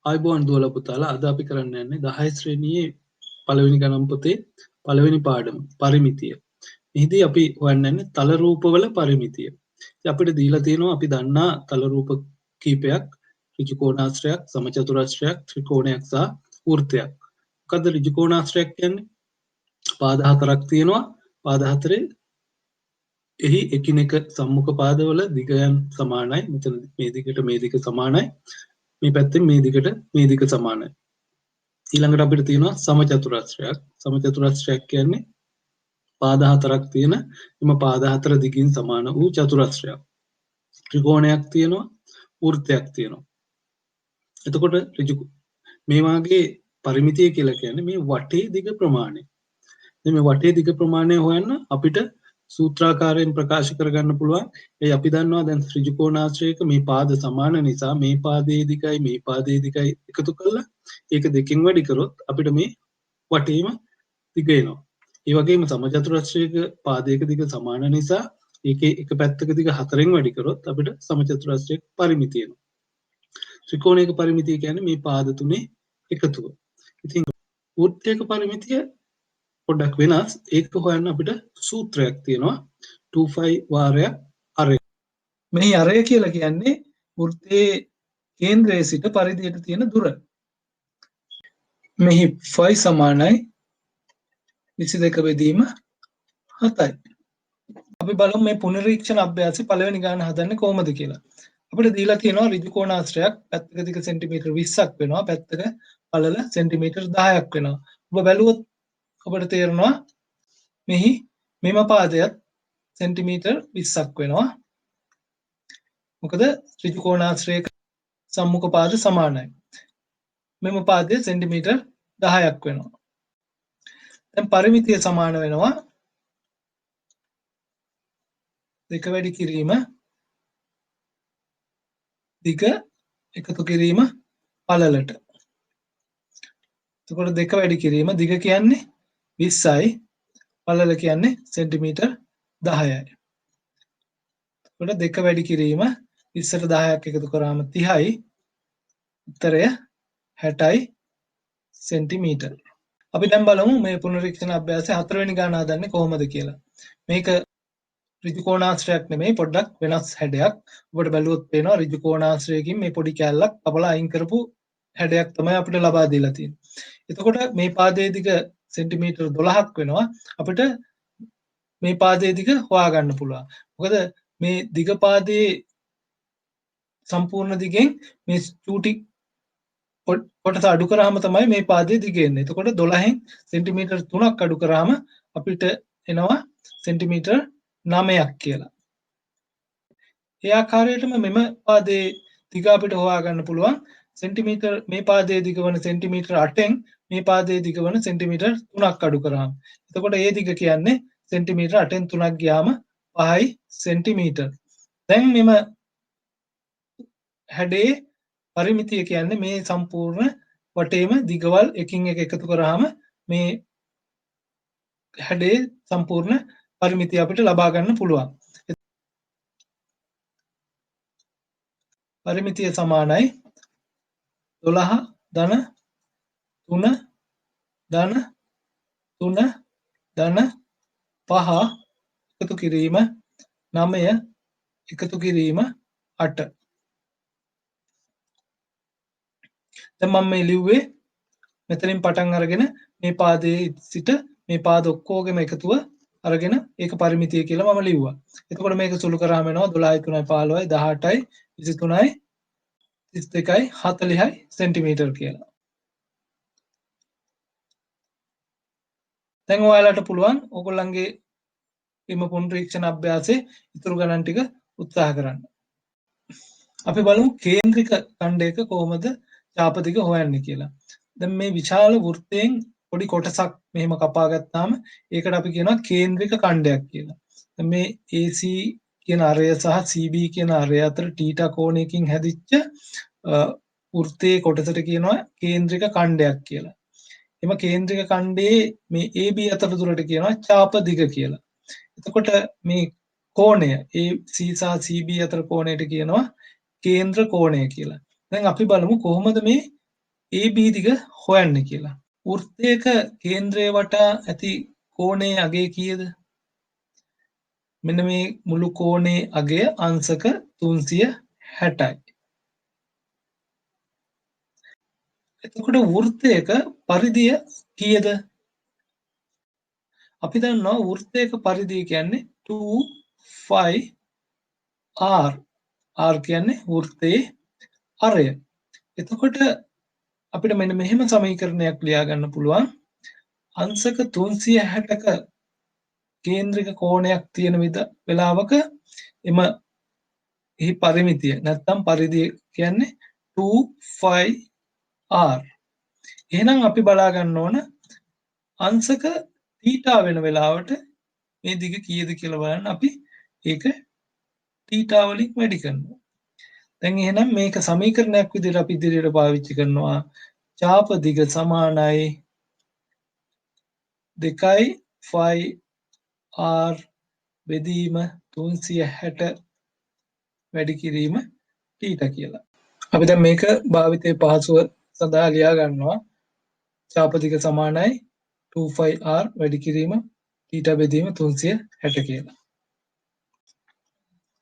ආයිබෝන් දුවලා පුතාලා අද අපි කරන්න යන්නේ 10 ශ්‍රේණියේ පළවෙනි ගණන් පොතේ පළවෙනි පාඩම පරිමිතිය. මෙහිදී අපි හොයන්න යන්නේ තල රූපවල පරිමිතිය. ඉතින් අපිට දීලා තියෙනවා අපි දන්නා තල රූප කීපයක් ඍජු කෝණාශ්‍රයක්, සමචතුරාශ්‍රයක්, ත්‍රිකෝණයක් සහ වෘත්තයක්. මොකද්ද ඍජු කෝණාශ්‍රයක් කියන්නේ? පාද හතරක් තියෙනවා. පාද හතරේ එහි එකිනෙක සම්මුඛ පාදවල දිගයන් සමානයි. මෙතන මේ දිගට සමානයි. මේ පැත්තෙන් මේ දිග සමානයි. ඊළඟට අපිට තියෙනවා සමචතුරාශ්‍රයක්. සමචතුරාශ්‍රයක් කියන්නේ පාද හතරක් තියෙන එම පාද හතර දිගින් සමාන වූ චතුරස්‍රයක්. ත්‍රිකෝණයක් තියෙනවා, වෘත්තයක් තියෙනවා. එතකොට ඍජු මේ වාගේ පරිමිතිය කියලා කියන්නේ මේ වටේ දිග ප්‍රමාණය. මේ වටේ දිග ප්‍රමාණය හොයන්න අපිට සූත්‍රාකාරයෙන් ප්‍රකාශ කරගන්න පුළුවන්. ඒ අපි දන්නවා දැන් ඍජු කෝණාශ්‍රයක මේ පාද සමාන නිසා මේ පාදයේ දිගයි මේ පාදයේ දිගයි එකතු කළා ඒක දෙකෙන් වැඩි කරොත් අපිට මේ වටේම දිග එනවා. ඒ වගේම සමචතුරස්‍රයක පාදයක දිග සමාන නිසා ඒකේ එක පැත්තක දිග 4න් වැඩි කරොත් අපිට සමචතුරස්‍රයක පරිමිතිය එනවා. ත්‍රිකෝණයක පරිමිතිය කියන්නේ මේ පාද තුනේ එකතුව. ඉතින් වෘත්තයක පරිමිතිය පොඩ්ඩක් වෙනස්. ඒක හොයන්න අපිට සූත්‍රයක් තියෙනවා 2π වාරයක් අරය. මේ අරය කියලා කියන්නේ වෘත්තයේ කේන්ද්‍රයේ සිට පරිධියට තියෙන දුර. මෙහි ෆයි සමානයි 22 බෙදීම 7යි. අපි බලමු මේ පුනරීක්ෂණ අභ්‍යාසයේ පළවෙනි ගාන හදන්නේ කොහොමද කියලා. අපිට දීලා තියෙනවා ඍජු කෝණාශ්‍රයක් පැත්තක දිග සෙන්ටිමීටර් 20ක් වෙනවා පැත්තක පළල සෙන්ටිමීටර් 10ක් වෙනවා. ඔබ බැලුවොත් ඔබට තේරෙනවා මෙහි මෙම පාදයට සෙන්ටිමීටර් 20ක් වෙනවා. මොකද ඍජු කෝණාශ්‍රයක සම්මුඛ පාද සමානයි. මෙම පාදයේ සෙන්ටිමීටර් 10ක් වෙනවා. දැන් පරිමිතිය සමාන වෙනවා දෙක වැඩි කිරීම දිග එකතු කිරීම පළලට. එතකොට දෙක වැඩි කිරීම දිග කියන්නේ 20යි පළල කියන්නේ සෙන්ටිමීටර් 10යි. එතකොට දෙක වැඩි කිරීම 20ට 10ක් එකතු කරාම 30යි. උත්තරය 60යි සෙන්ටිමීටර්. අපි දැන් බලමු මේ පුනරීක්ෂණ අභ්‍යාසයේ හතරවෙනි ගාන හදන්නේ කොහොමද කියලා. මේක ඍජු කෝණාශ්‍රයක් නෙමෙයි පොඩ්ඩක් වෙනස් හැඩයක්. ඔබට බැලුවොත් පේනවා ඍජු කෝණාශ්‍රයකින් මේ පොඩි කැල්ලක් කපලා අයින් කරපු හැඩයක් තමයි අපිට ලබා දීලා තියෙන්නේ. එතකොට මේ පාදයේ දිග සෙන්ටිමීටර් 12ක් වෙනවා. අපිට මේ පාදයේ දිග හොයාගන්න පුළුවන්. මොකද මේ දිග පාදයේ සම්පූර්ණ දිගෙන් මේ චූටි කොටස අඩු කරාම තමයි මේ පාදයේ දිග එන්නේ. එතකොට 12න් සෙන්ටිමීටර් 3ක් අඩු කරාම අපිට එනවා සෙන්ටිමීටර් 9ක් කියලා. ඒ ආකාරයටම මෙම පාදයේ දිග අපිට හොයාගන්න පුළුවන්. සෙන්ටිමීටර් මේ පාදයේ දිග වන සෙන්ටිමීටර් 8න් මේ පාදයේ දිග වන සෙන්ටිමීටර් 3ක් අඩු කරාම. එතකොට ඒ දිග කියන්නේ සෙන්ටිමීටර් 8න් 3ක් ගියාම 5යි සෙන්ටිමීටර්. දැන් මෙම හැඩේ පරිමිතිය කියන්නේ මේ සම්පූර්ණ වටේම දිගවල් එකින් එක එකතු කරාම මේ හැඩේ සම්පූර්ණ පරිමිතිය අපිට ලබා ගන්න පුළුවන්. පරිමිතිය සමානයි 12 ධන 3 ධන 3 ධන 5 එකතු කිරීම 9 එකතු කිරීම 8. දැන් මම මේ ලිව්වේ මෙතනින් පටන් අරගෙන මේ පාදයේ සිට මේ පාද ඔක්කොගෙම එකතුව අරගෙන ඒක පරිමිතිය කියලා මම ලිව්වා. එතකොට මේක සුළු කරාම එනවා 12 3 15යි 18යි 23යි 32යි 40යි සෙන්ටිමීටර් කියලා. දැන් ඔයාලට පුළුවන් ඕගොල්ලන්ගේ එම පුනරීක්ෂණ අභ්‍යාසයේ ඉතුරු ගණන් ටික උත්සාහ කරන්න. අපි බලමු කේන්ද්‍රික ඛණ්ඩයක කොහොමද චාප දිග හොයන්නේ කියලා. දැන් මේ විශාල වෘත්තයෙන් පොඩි කොටසක් මෙහෙම කපා ගත්තාම ඒකට අපි කියනවා කේන්ද්‍රික ඛණ්ඩයක් කියලා. දැන් මේ AC කියන අරය සහ CB කියන අරය අතර තීටා කෝණයකින් හැදිච්ච වෘත්තයේ කොටසට කියනවා කේන්ද්‍රික ඛණ්ඩයක් කියලා. එම කේන්ද්‍රික ඛණ්ඩයේ මේ AB අතර දුරට කියනවා චාප දිග කියලා. එතකොට මේ කෝණය AC සහ CB අතර කෝණයට කියනවා කේන්ද්‍ර කෝණය කියලා. දැන් අපි බලමු කොහොමද මේ AB දිග හොයන්න කියලා. වෘත්තයක කේන්ද්‍රය වටා ඇති කෝණයේ අගය කීයද? මෙන්න මේ මුළු කෝණයේ අගය අංශක 360යි. එතකොට වෘත්තයක පරිධිය කීයද? අපි දන්නවා වෘත්තයක පරිධිය කියන්නේ 2πr. r කියන්නේ වෘත්තයේ අරය. එතකොට අපිට මෙන්න මෙහෙම සමීකරණයක් ලියා ගන්න පුළුවන්. අංශක 360ක කේන්ද්‍රික කෝණයක් තියෙන වෙලාවක එම එහි පරිමිතිය නැත්නම් පරිධිය කියන්නේ 2πr. එහෙනම් අපි බලා ගන්න ඕන අංශක θ වෙන වෙලාවට මේ දිග කීයද කියලා බලන්න අපි ඒක θ වලින් වැඩි කරනවා. දැන් එහෙනම් මේක සමීකරණයක් විදිහට අපි ඉදිරියට පාවිච්චි කරනවා. චාප දිග සමානයි 2πr බෙදීම 360 වැඩි කිරීම θ කියලා. අපි දැන් මේක භාවිතයේ පහසුව සඳහා ලියා ගන්නවා. චාප දිග සමානයි 2πr වැඩි කිරීම θ බෙදීම 360 කියලා.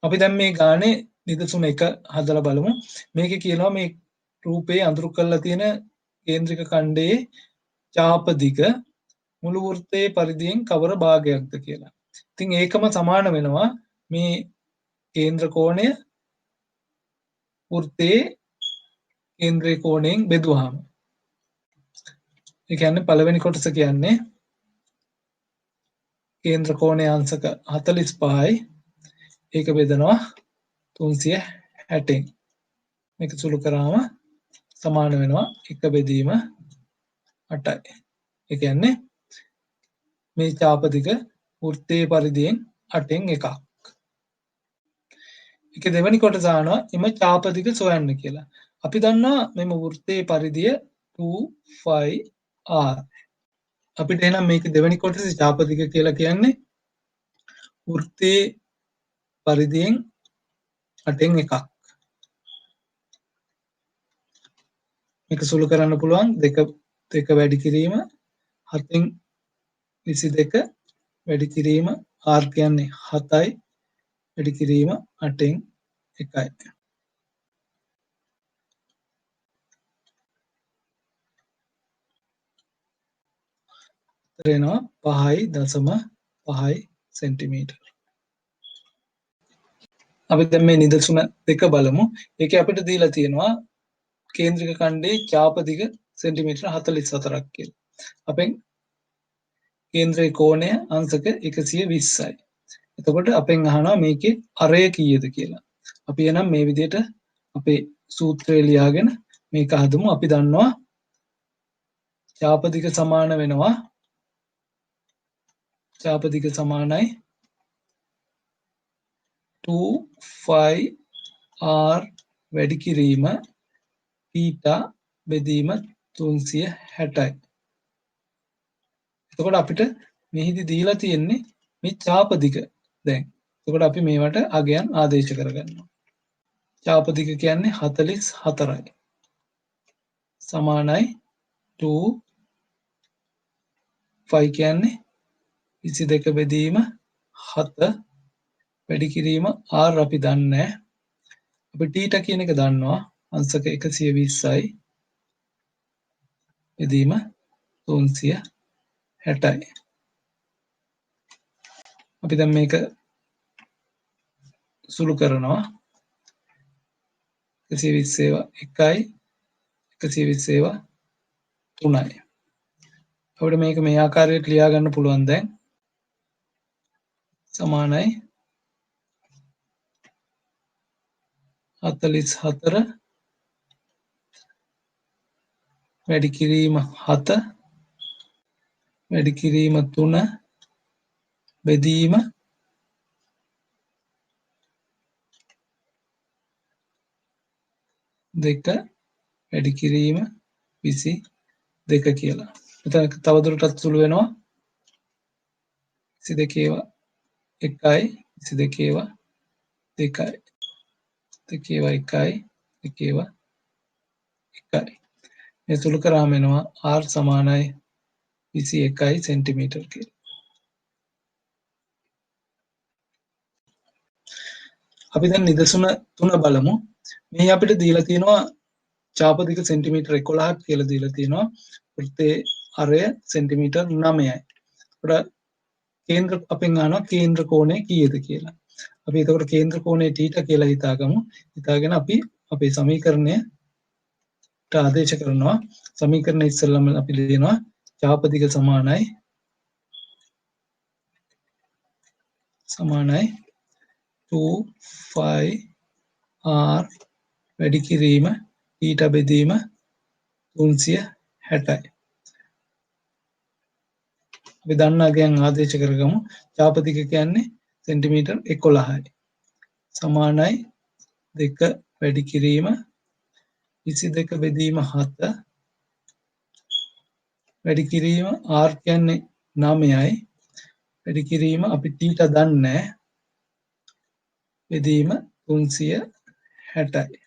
අපි දැන් මේ ගානේ නිදසුන එක හදලා බලමු. මේකේ කියනවා මේ රූපේ අඳුරු කරලා තියෙන කේන්ද්‍රික ඛණ්ඩයේ චාප දිග මුළු වෘත්තයේ පරිධියෙන් කවර භාගයක්ද කියලා. ඉතින් ඒකම සමාන වෙනවා මේ කේන්ද්‍ර කෝණය වෘත්තයේ කේන්ද්‍රයේ කෝණයෙන් බෙදුවාම. ඒ කියන්නේ පළවෙනි කොටස කියන්නේ කේන්ද්‍ර කෝණයේ අංශක 45යි. ඒක බෙදනවා 360න්. මේක සුළු කරාම සමාන වෙනවා 1 බෙදීම 8යි. ඒ කියන්නේ මේ චාප දිග වෘත්තයේ පරිධියෙන් 8න් එකක්. ඒක දෙවෙනි කොටස ආනවා එම චාප දිග සොයන්න කියලා. අපි දන්නවා මෙම වෘත්තයේ පරිධිය 2πr. අපිට එහෙනම් මේක දෙවෙනි කොටසේ චාප දිග කියලා කියන්නේ වෘත්තයේ පරිධියෙන් 8න් එකක්. මේක සුළු කරන්න පුළුවන් දෙක වැඩි කිරීම 7න් 22 වැඩි කිරීම r කියන්නේ 7යි වැඩි කිරීම 8න් 1යි. එනවා 5.5 සෙන්ටිමීටර්. අපි දැන් මේ නිදසුන දෙක බලමු. ඒකේ අපිට දීලා තියෙනවා කේන්ද්‍රික ඛණ්ඩයේ චාප දිග සෙන්ටිමීටර 44ක් කියලා. අපෙන් කේන්ද්‍රයේ කෝණය අංශක 120යි. එතකොට අපෙන් අහනවා මේකේ අරය කීයද කියලා. අපි එනම් මේ විදිහට අපේ සූත්‍රය ලියාගෙන මේක හදමු. අපි දන්නවා චාප දිග සමාන වෙනවා චාප දිග සමානයි 2πr වැඩි කිරීම θ බෙදීම 360යි. එතකොට අපිට මෙහිදී දීලා තියෙන්නේ මේ චාප දිග. දැන් එතකොට අපි මේවට අගයන් ආදේශ කරගන්නවා. චාප දිග කියන්නේ 44යි. සමානයි 2π කියන්නේ 22 බෙදීම 7 වැඩි කිරීම r අපි දන්නේ. අපි θ කියන එක දන්නවා. අංශක 120යි බෙදීම 360යි. අපි දැන් මේක සුළු කරනවා 120 1යි 120 3යි. අපිට මේක මේ ආකාරයට ලියා ගන්න පුළුවන්. දැන් සමානයි 44 වැඩි කිරීම 7 වැඩි කිරීම 3 බෙදීම 2 වැඩි කිරීම 22 කියලා. මෙතන තවදුරටත් සුළු වෙනවා 22 1යි 22 2යි 2 1යි 2 1යි. මේ සුළු කරාම එනවා r සමානයි 21 සෙන්ටිමීටර් කියලා. අපි දැන් නිදසුන 3 බලමු. මේ අපිට දීලා තියෙනවා චාප දිග සෙන්ටිමීටර් 11ක් කියලා දීලා තියෙනවා. වෘත්තයේ අරය සෙන්ටිමීටර් 9යි. ඒකට කේන්ද්‍ර අපෙන් අහනවා කේන්ද්‍ර කෝණය කීයද කියලා. අපි එතකොට කේන්ද්‍ර කෝණය θ කියලා හිතාගමු. හිතාගෙන අපි අපේ සමීකරණයට ආදේශ කරනවා. සමීකරණය ඉස්සෙල්ලාම අපි ලියනවා චාප දිග සමානයි 2πr වැඩි කිරීම θ බෙදීම 360යි. අපි දන්නා ගයන් ආදේශ කරගමු. චාප දිග කියන්නේ සෙන්ටිමීටර් 11යි. සමානයි 2 වැඩි කිරීම 22 බෙදීම 7 වැඩි කිරීම r කියන්නේ 9යි. වැඩි කිරීම අපි θ දන්නේ නැහැ. බෙදීම 360යි.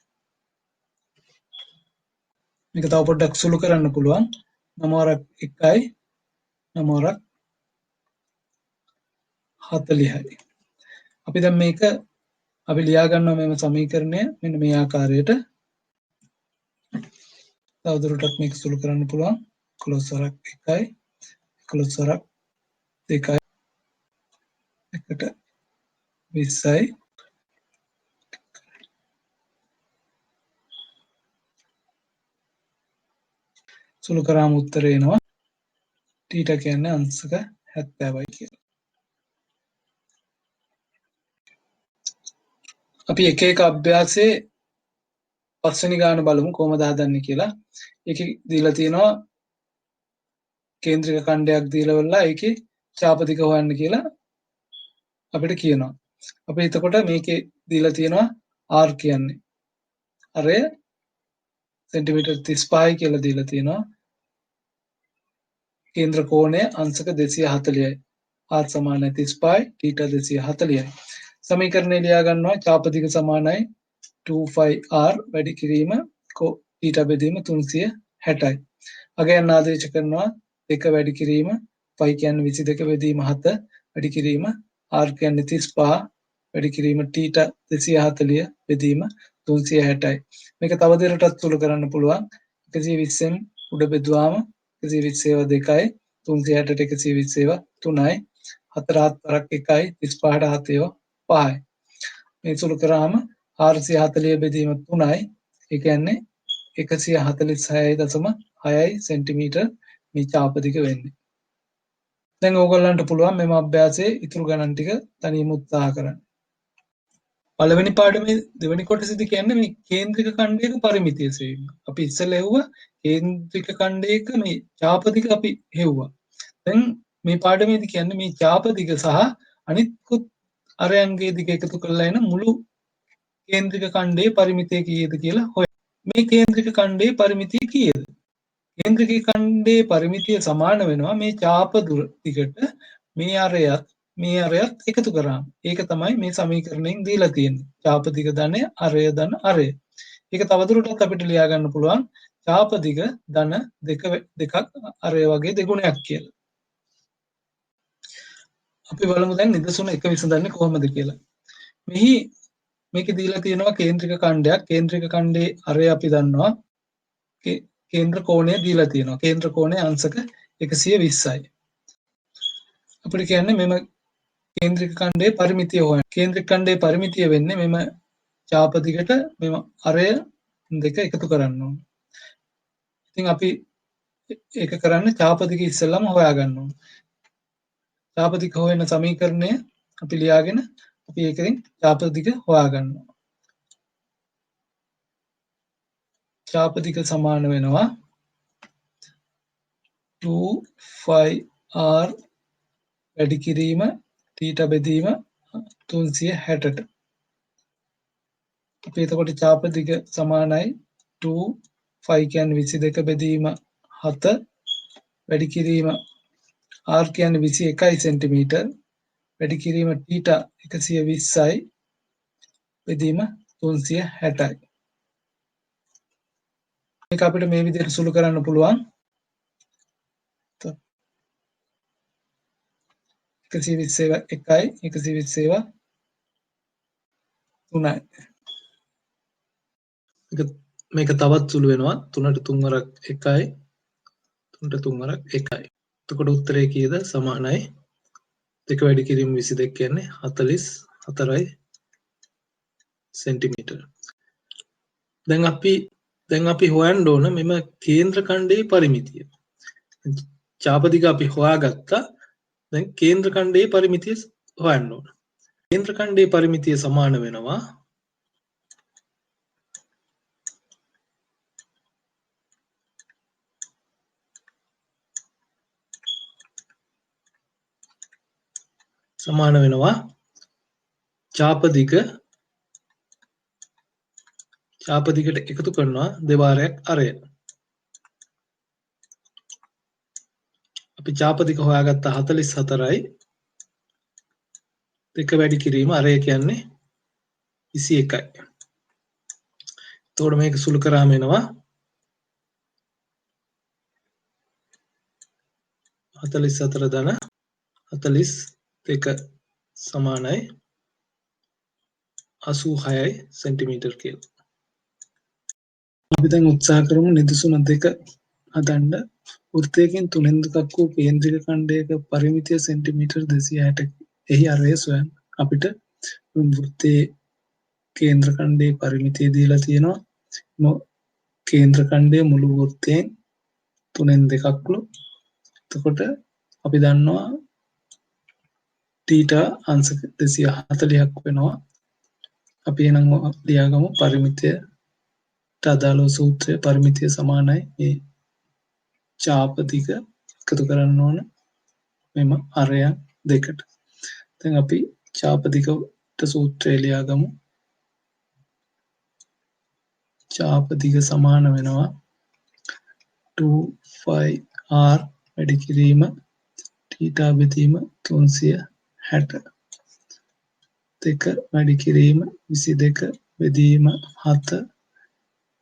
මේක තව පොඩ්ඩක් සුළු කරන්න පුළුවන්. 9 1යි 9 40යි. අපි දැන් මේක අපි ලියා ගන්නවා මේ සමීකරණය මෙන්න මේ ආකාරයට. තවදුරටත් මේක සුළු කරන්න පුළුවන්. 11 1යි 11 2යි 1ට 20යි. සුළු කරාම උත්තරේ එනවා θ කියන්නේ අංශක 70යි කියලා. අපි එක එක අභ්‍යාසයේ පස්වෙනි ගාන බලමු කොහොමද හදන්නේ කියලා. ඒකේ දීලා තියෙනවා කේන්ද්‍රික ඛණ්ඩයක් දීලා වෙලා ඒකේ චාප දිග හොයන්න කියලා අපිට කියනවා. අපි එතකොට මේකේ දීලා තියෙනවා r කියන්නේ අරය සෙන්ටිමීටර් 35යි කියලා දීලා තියෙනවා. කේන්ද්‍ර කෝණය අංශක 240යි. r සමානයි 35යි θ 240යි. සමීකරණය ලියා ගන්නවා චාප දිග සමානයි 2πr වැඩි කිරීම θ බෙදීම 360යි. අගයන් ආදේශ කරනවා 2 වැඩි කිරීම π කියන්නේ 22 බෙදීම 7 වැඩි කිරීම r කියන්නේ 35 වැඩි කිරීම θ 240 බෙදීම 360යි. මේක තව දෙරටත් සුළු කරන්න පුළුවන්. 120න් උඩ බෙදුවාම 120 2යි 360ට 120 3යි 4 4ක් 1යි 35ට 7 5යි. මේ සුළු කරාම 440 බෙදීම 3යි. ඒ කියන්නේ 146.6යි සෙන්ටිමීටර් මේ චාප දිග වෙන්නේ. දැන් ඕගොල්ලන්ට පුළුවන් මෙම අභ්‍යාසයේ ඉතුරු ගණන් ටික තනියම උත්සාහ කරන්න. පළවෙනි පාඩමේ දෙවෙනි කොටසේදී කියන්නේ මේ කේන්ද්‍රික ඛණ්ඩයක පරිමිතිය සෙවීම. අපි ඉස්සෙල්ලා හෙව්වා කේන්ද්‍රික ඛණ්ඩයක මේ චාප දිග අපි හෙව්වා. දැන් මේ පාඩමේදී කියන්නේ මේ චාප දිග සහ අනිත්කුත් අරයන්ගේ දිග එකතු කරලා එන මුළු කේන්ද්‍රික ඛණ්ඩයේ පරිමිතිය කීයද කියලා හොයන්න. මේ කේන්ද්‍රික ඛණ්ඩයේ පරිමිතිය කීයද? කේන්ද්‍රික ඛණ්ඩයේ පරිමිතිය සමාන වෙනවා මේ චාප දිගට මේ අරයත් එකතු කරාම. ඒක තමයි මේ සමීකරණයෙන් දීලා තියෙන්නේ. චාප දිග ධනය අරය ධන අරය. ඒක තවදුරටත් අපිට ලියා ගන්න පුළුවන් චාප දිග ධන දෙකක් අරය වගේ දෙගුණයක් කියලා. අපි බලමු දැන් නිදසුන එක විසඳන්නේ කොහොමද කියලා. මෙහි මේක දීලා තියෙනවා කේන්ද්‍රික ඛණ්ඩයක්. කේන්ද්‍රික ඛණ්ඩයේ අරය අපි දන්නවා. කේන්ද්‍ර කෝණය දීලා තියෙනවා. කේන්ද්‍ර කෝණය අංශක 120යි. අපිට කියන්නේ මෙම කේන්ද්‍රික ඛණ්ඩයේ පරිමිතිය හොයන්න. කේන්ද්‍රික ඛණ්ඩයේ පරිමිතිය වෙන්නේ මෙම චාප දිගට මෙම අරය දෙක එකතු කරන්න ඕන. ඉතින් අපි ඒක කරන්න චාප දිග ඉස්සෙල්ලාම හොයාගන්න ඕන. චාප දිග හොයන සමීකරණය අපි ලියාගෙන අපි ඒකෙන් චාප දිග හොයාගන්නවා. චාප දිග සමාන වෙනවා 2πr වැඩි කිරීම θ බෙදීම 360ට. අපි එතකොට චාප දිග සමානයි 2π කියන්නේ 22 බෙදීම 7 වැඩි කිරීම r කියන්නේ 21 සෙන්ටිමීටර් වැඩි කිරීම θ 120යි බෙදීම 360යි. මේක අපිට මේ විදිහට සුළු කරන්න පුළුවන්. 120 1යි 120 3යි. මේක තවත් සුළු වෙනවා 3ට 3 වරක් 1යි 3ට 3 වරක් 1යි. එතකොට උත්තරේ කීයද? සමානයි 2 වැඩි කිරීම 22 කියන්නේ 44යි සෙන්ටිමීටර. දැන් අපි හොයන්න ඕන මෙම කේන්ද්‍ර ඛණ්ඩයේ පරිමිතිය. චාප දිග අපි හොයාගත්තා. දැන් කේන්ද්‍ර ඛණ්ඩයේ පරිමිතිය හොයන්න ඕන. කේන්ද්‍ර ඛණ්ඩයේ පරිමිතිය සමාන වෙනවා චාප දිගට එකතු කරනවා දෙවාරයක් අරය. අපි චාප දිග හොයාගත්තා 44යි 2 වැඩි කිරීම අරය කියන්නේ 21යි. එතකොට මේක සුළු කරාම එනවා 44 ධන 42 සමානයි 86යි සෙන්ටිමීටර් කියලා. අපි දැන් උත්සාහ කරමු නිදසුන දෙක හදන්න. වෘත්තයකින් 3 දෙකක් වූ කේන්ද්‍රික ඛණ්ඩයක පරිමිතිය සෙන්ටිමීටර් 260. එහි අරය සොයන්න. අපිට වෘත්තයේ කේන්ද්‍ර ඛණ්ඩයේ පරිමිතිය දීලා තියෙනවා. කේන්ද්‍ර ඛණ්ඩය මුළු වෘත්තයෙන් 3න් දෙකක්ලු. එතකොට අපි දන්නවා θ අංශක 240ක් වෙනවා. අපි එහෙනම් ලියාගමු පරිමිතියට අදාළ සූත්‍රය පරිමිතිය සමානයි මේ චාප දිග එකතු කරන්න ඕන මෙම අරයන් දෙකට. දැන් අපි චාප දිගට සූත්‍රය ලියාගමු. චාප දිග සමාන වෙනවා 2πr වැඩි කිරීම θ බෙදීම 360 2 වැඩි කිරීම 22 බෙදීම 7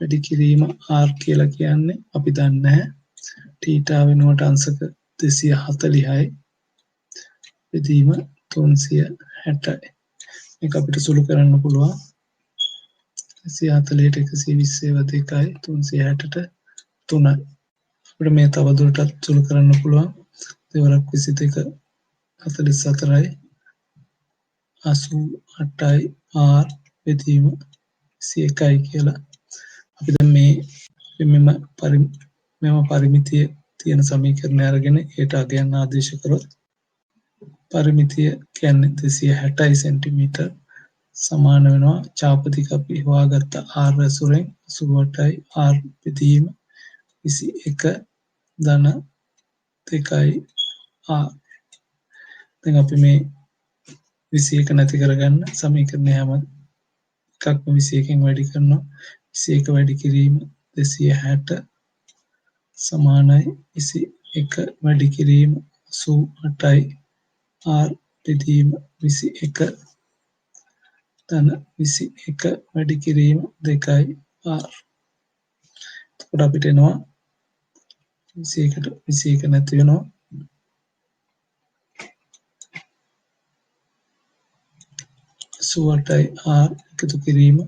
වැඩි කිරීම r කියලා කියන්නේ අපි දන්නේ නැහැ. θ වෙනුවට අංශක 240යි බෙදීම 360යි. මේක අපිට සුළු කරන්න පුළුවන්. 240ට 120 2යි 360ට 3යි. අපිට මේ තවදුරටත් සුළු කරන්න පුළුවන්. දෙවරක් 22 44යි 88යි r බෙදීම 21යි කියලා. අපි දැන් මෙම පරිමිතිය තියෙන සමීකරණය අරගෙන ඒට අගයන් ආදේශ කරොත් පරිමිතිය කියන්නේ 260යි සෙන්ටිමීටර් සමාන වෙනවා චාප දිග අපි හොයාගත්ත r ඇසුරෙන් 88යි r බෙදීම 21 ධන 2යි r. දැන් අපි මේ 21 නැති කරගන්න සමීකරණය හැම එකක්ම 21කින් වැඩි කරනවා. 21 වැඩි කිරීම 260 සමානයි 21 වැඩි කිරීම 88යි r බෙදීම 21 ධන 21 වැඩි කිරීම 2යි r. එතකොට අපිට එනවා 21ට 21 නැති වෙනවා 88යි r එකතු කිරීම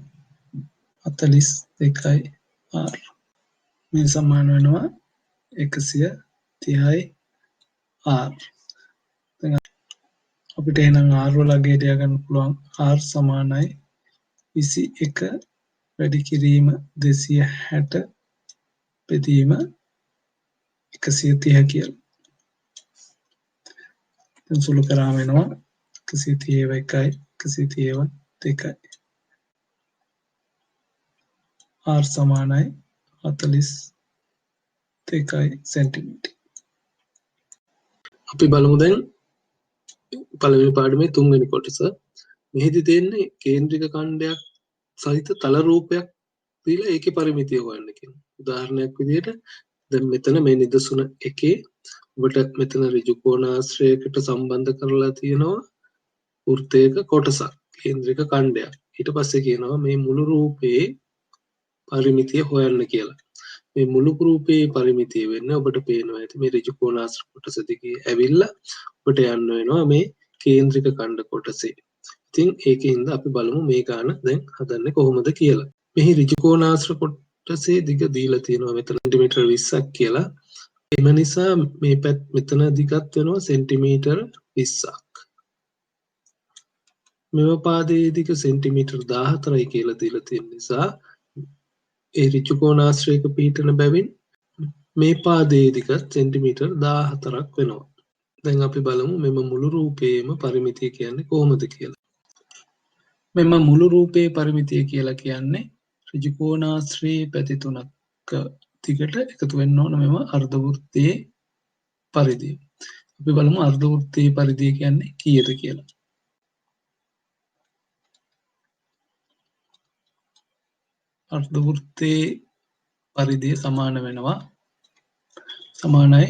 42යි r. මේ සමාන වෙනවා 130යි r. දැන් අපිට එහෙනම් r වල අගය ලියා ගන්න පුළුවන්. r සමානයි 21 වැඩි කිරීම 260 බෙදීම 130 කියලා. දැන් සුළු කරාම වෙනවා 130 130 2යි. r සමානයි 42යි සෙන්ටිමීටර්. අපි බලමු දැන් පළවෙනි පාඩමේ 3 වෙනි කොටස. මෙහිදී තියෙන්නේ කේන්ද්‍රික ඛණ්ඩයක් සහිත තල රූපයක් දීලා ඒකේ පරිමිතිය හොයන්න කියනවා. උදාහරණයක් විදිහට දැන් මෙතන මේ නිදසුන එකේ ඔබට මෙතන ඍජු කෝණාශ්‍රයකට සම්බන්ධ කරලා තියෙනවා වෘත්තයක කොටසක් කේන්ද්‍රික ඛණ්ඩයක්. ඊට පස්සේ කියනවා මේ මුළු රූපේ පරිමිතිය හොයන්න කියලා. මේ මුළු රූපයේ පරිමිතිය වෙන්නේ ඔබට පේනවා ඇති මේ ඍජු කෝණාශ්‍ර කොටස දිගේ ඇවිල්ලා ඔබට යන්න වෙනවා මේ කේන්ද්‍රික ඛණ්ඩ කොටසේ. ඉතින් ඒකින්ද අපි බලමු මේ ගාන දැන් හදන්නේ කොහොමද කියලා. මෙහි ඍජු කෝණාශ්‍ර කොටසේ දිග දීලා තියෙනවා මෙතන සෙන්ටිමීටර් 20ක් කියලා. එම නිසා මේ මෙතන දිගත් වෙනවා සෙන්ටිමීටර් 20ක්. මෙම පාදයේ දිග සෙන්ටිමීටර් 14යි කියලා දීලා තියෙන නිසා ඒ ඍජු කෝණාශ්‍රයක පිහිටන බැවින් මේ පාදයේ දිග සෙන්ටිමීටර් 14ක් වෙනවා. දැන් අපි බලමු මෙම මුළු රූපයේම පරිමිතිය කියන්නේ කොහොමද කියලා. මෙම මුළු රූපයේ පරිමිතිය කියලා කියන්නේ ඍජු කෝණාශ්‍රයේ පැති තුනක දිගට එකතු වෙන්න ඕන මෙම අර්ධවෘත්තයේ පරිධිය. අපි බලමු අර්ධවෘත්තයේ පරිධිය කියන්නේ කීයද කියලා. අර්ධවෘත්තයේ පරිධිය සමාන වෙනවා සමානයි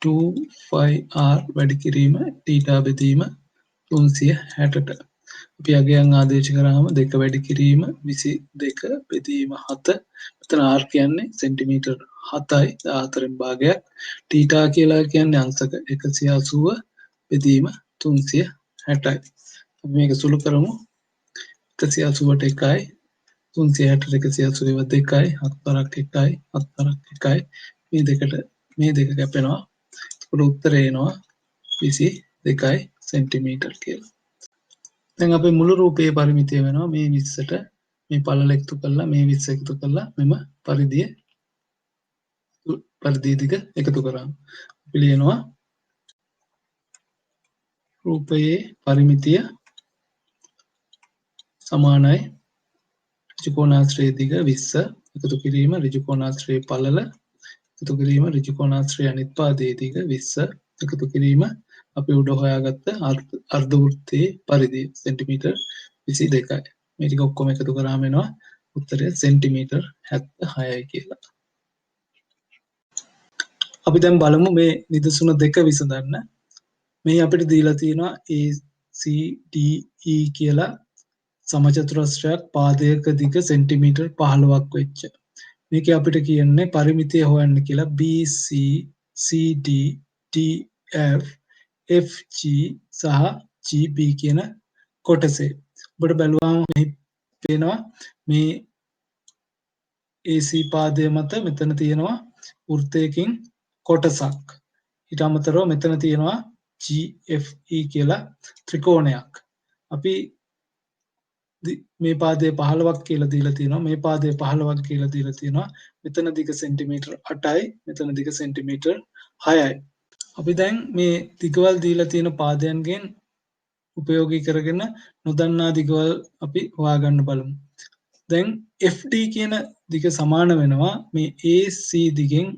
2πr වැඩි කිරීම θ බෙදීම 360ට. අපි අගයන් ආදේශ කරාම 2 වැඩි කිරීම 22 බෙදීම 7. මෙතන r කියන්නේ සෙන්ටිමීටර් 7යි 14න් භාගයක්. θ කියලා කියන්නේ අංශක 180 බෙදීම 360යි. අපි මේක සුළු කරමු 180ට 1යි 360ට 180 2යි 7 1යි 7 1යි මේ දෙක කැපෙනවා. ඒකට උත්තරේ එනවා 22යි සෙන්ටිමීටර් කියලා. දැන් අපේ මුළු රූපයේ පරිමිතිය වෙනවා මේ 20ට මේ පළල එකතු කරලා මේ 20 එකතු කරලා මෙම පරිධිය දිග එකතු කරාම අපි ලියනවා රූපයේ පරිමිතිය සමානයි ඍජු කෝණාශ්‍රයේ දිග 20 එකතු කිරීම ඍජු කෝණාශ්‍රයේ පළල එකතු කිරීම ඍජු කෝණාශ්‍රයේ අනිත් පාදයේ දිග 20 එකතු කිරීම අපි උඩ හොයාගත්ත අර්ධවෘත්තයේ පරිධිය සෙන්ටිමීටර් 22යි. මේ ටික ඔක්කොම එකතු කරාම එනවා උත්තරය සෙන්ටිමීටර් 76යි කියලා. අපි දැන් බලමු මේ නිදසුන දෙක විසඳන්න. මේ අපිට දීලා තියෙනවා ACDE කියලා සමචතුරස්‍රයක් පාදයක දිග සෙන්ටිමීටර් 15ක් වෙච්ච. මේකේ අපිට කියන්නේ පරිමිතිය හොයන්න කියලා BC CD DF FG සහ GB කියන කොටසේ. ඔබට බැලුවාම මේ පේනවා මේ AC පාදය මත මෙතන තියෙනවා වෘත්තයකින් කොටසක්. ඊට අමතරව මෙතන තියෙනවා GFE කියලා ත්‍රිකෝණයක්. අපි මේ පාදයේ 15ක් කියලා දීලා තියෙනවා. මේ පාදයේ 15ක් කියලා දීලා තියෙනවා. මෙතන දිග සෙන්ටිමීටර් 8යි. මෙතන දිග සෙන්ටිමීටර් 6යි. අපි දැන් මේ දිගවල් දීලා තියෙන පාදයන්ගෙන් උපයෝගී කරගෙන නොදන්නා දිගවල් අපි හොයාගන්න බලමු. දැන් FD කියන දිග සමාන වෙනවා මේ AC දිගෙන්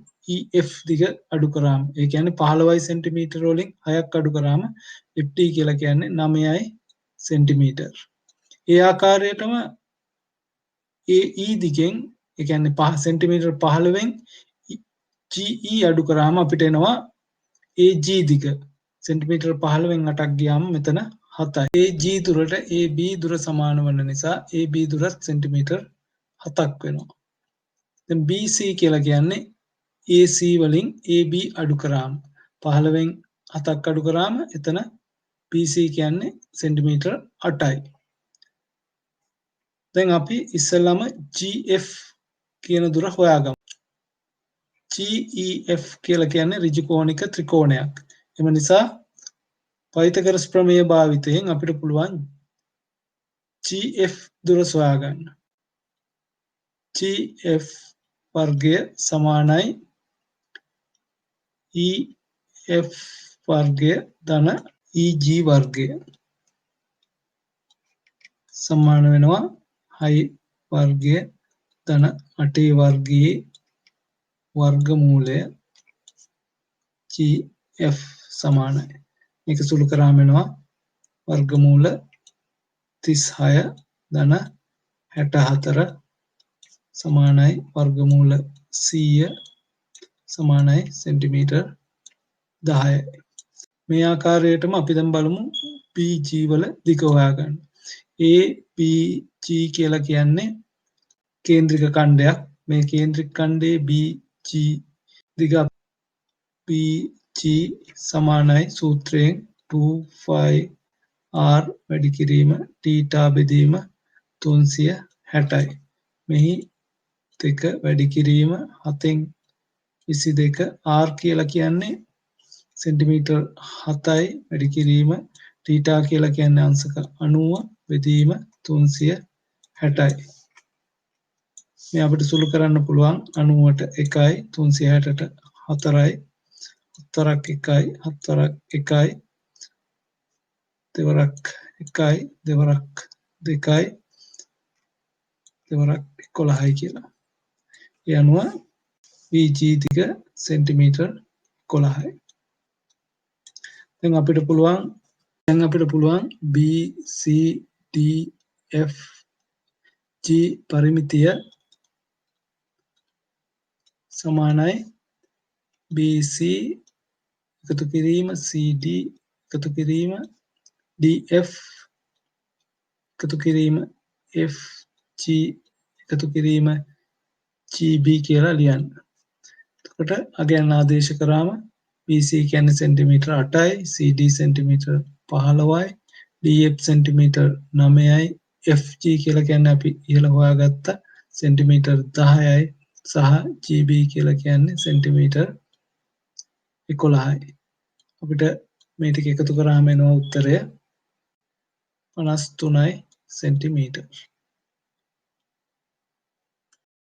EF දිග අඩු කරාම. ඒ කියන්නේ 15යි සෙන්ටිමීටර වලින් 6ක් අඩු කරාම FD කියලා කියන්නේ 9යි සෙන්ටිමීටර. ඒ ආකාරයටම AE දිගෙන් ඒ කියන්නේ 5 සෙන්ටිමීටර 15න් GE අඩු කරාම අපිට එනවා AG දිග සෙන්ටිමීටර 15න් 8ක් ගියාම මෙතන 7යි. AG දුරට AB දුර සමාන වන නිසා AB දුරත් සෙන්ටිමීටර් 7ක් වෙනවා. දැන් BC කියලා කියන්නේ AC වලින් AB අඩු කරාම 15න් 7ක් අඩු කරාම එතන BC කියන්නේ සෙන්ටිමීටර් 8යි. දැන් අපි ඉස්සෙල්ලාම GF කියන දුර හොයාගමු. GEF කියලා කියන්නේ ඍජු කෝණික ත්‍රිකෝණයක්. එම නිසා පයිතගරස් ප්‍රමේය භාවිතයෙන් අපිට පුළුවන් GF දුර සොයාගන්න. GF වර්ගය සමානයි EF වර්ගය ධන EG වර්ගය සමාන වෙනවා 6 වර්ගය ධන 8 වර්ගයේ වර්ගමූලය GF සමානයි. මේක සුළු කරාම එනවා වර්ගමූල 36 ධන 64 සමානයි වර්ගමූල 100 සමානයි සෙන්ටිමීටර් 10යි. මේ ආකාරයටම අපි දැන් බලමු BG වල දිග හොයාගන්න. ABG කියලා කියන්නේ කේන්ද්‍රික ඛණ්ඩයක්. මේ කේන්ද්‍රික ඛණ්ඩයේ BG දිග BG සමානයි සූත්‍රයෙන් 2πr වැඩි කිරීම θ බෙදීම 360යි. මෙහි දෙක වැඩි කිරීම 7න් 22 r කියලා කියන්නේ සෙන්ටිමීටර් 7යි වැඩි කිරීම θ කියලා කියන්නේ අංශක 90 බෙදීම 360යි. මේ අපිට සුළු කරන්න පුළුවන් 90ට 1යි 360ට 4යි 4ක් 1යි 4ක් 1යි දෙවරක් 1යි දෙවරක් 2යි දෙවරක් 11යි කියලා. ඒ අනුව VG දිග සෙන්ටිමීටර් 11යි. දැන් අපිට පුළුවන් BCDF G පරිමිතිය සමානයි BC එකතු කිරීම CD එකතු කිරීම DF එකතු කිරීම FG එකතු කිරීම GB කියලා ලියන්න. එතකොට අගයන් ආදේශ කරාම BC කියන්නේ සෙන්ටිමීටර් 8යි CD සෙන්ටිමීටර් 15යි DF සෙන්ටිමීටර් 9යි FG කියලා කියන්නේ අපි ඉහළ හොයාගත්ත සෙන්ටිමීටර් 10යි සහ GB කියලා කියන්නේ සෙන්ටිමීටර් 11යි. අපිට මේ ටික එකතු කරාම එනවා උත්තරය 53යි සෙන්ටිමීටර්.